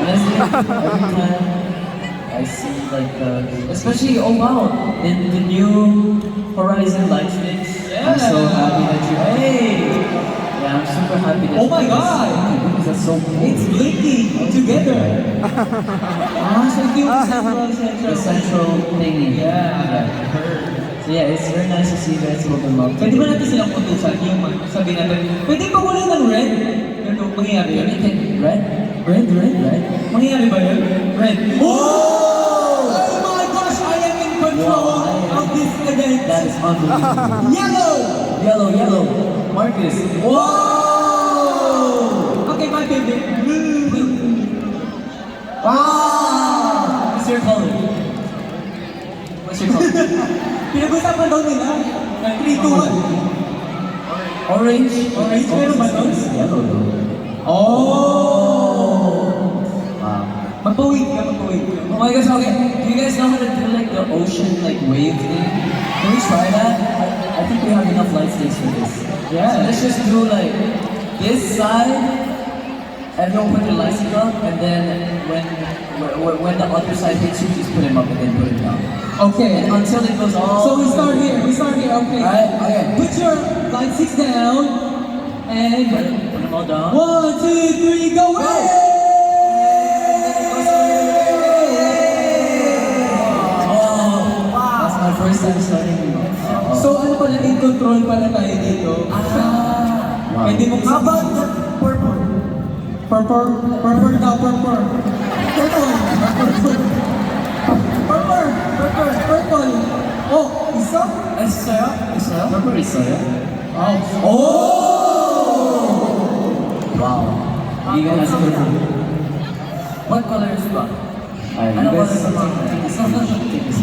Honestly, every time I see like especially oh wow, in the new Horizon light sticks. I'm so happy that you yeah, I'm super happy that Oh my you God! because that's so cool. It's blinking together. So cute. The central thingy. Yeah. So yeah, it's very nice to see you guys hold them up. Pwede ba natin silang utusan yung sabi natin, pwede pa wala ng red? Pero mangyayari yun. Anything red? Red? Mangyayari ba yun? Red. Oh! Oh my gosh, I am in control of this event. That is unbelievable. Yellow! Yellow. Marcus. Wow! Okay, my favorite. Wow! What's your color? What's your color? Pinag-usapan daw nila. 3, 2, 1. Orange. Orange, meron ba nun? Yellow though. Oh! Wow. Magpawid ka. Oh my gosh, okay. Do you guys know how to do like the ocean like wave thing? Can we try that? I think we have enough light sticks for this. Yeah. So let's just do like this side. Everyone put their light stick up, and then when the other side hits you, just put them up and then put it down. Okay. And until it goes all. So we start here, okay. Alright, okay. Put your light sticks down, and Put them all down. 1, 2, 3, go! That's my first time starting. So ano pala, in control pala tayo dito. Wow. Pwede mong How about the purple? Purple daw, purple. Purple. Oh, isa? Isa? Purple isa, yeah? Wow. You guys are purple. What color is ba? Ano color is ba? Take this.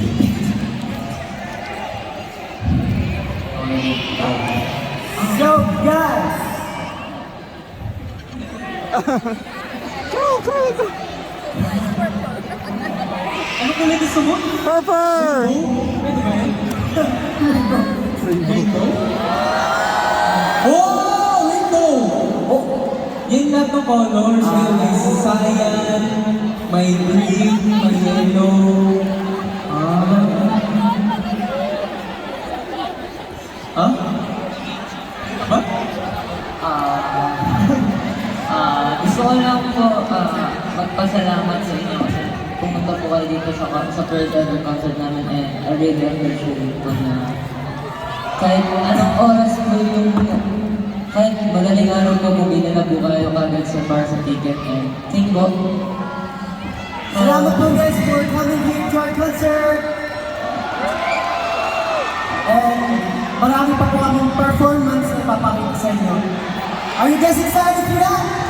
So, guys, Ano kulay gusto mo? Purple! Pwede ba yan? Rainbow? Oh! Rainbow! Oh! Yan lahat ng colors. May cyan, may green, may yellow. Ha? Ba? Gusto ko lang po magpasalamat sa inyo kasi pumunta po kayo dito sa first ever concert namin and I really appreciate po na kahit anong oras po yung kahit magaling araw po bumili na po kayo kagad sa para sa ticket and thank you po. salamat po guys for coming here to our concert. And marami pa po kaming performance na papakita sa inyo. Are you guys excited for that?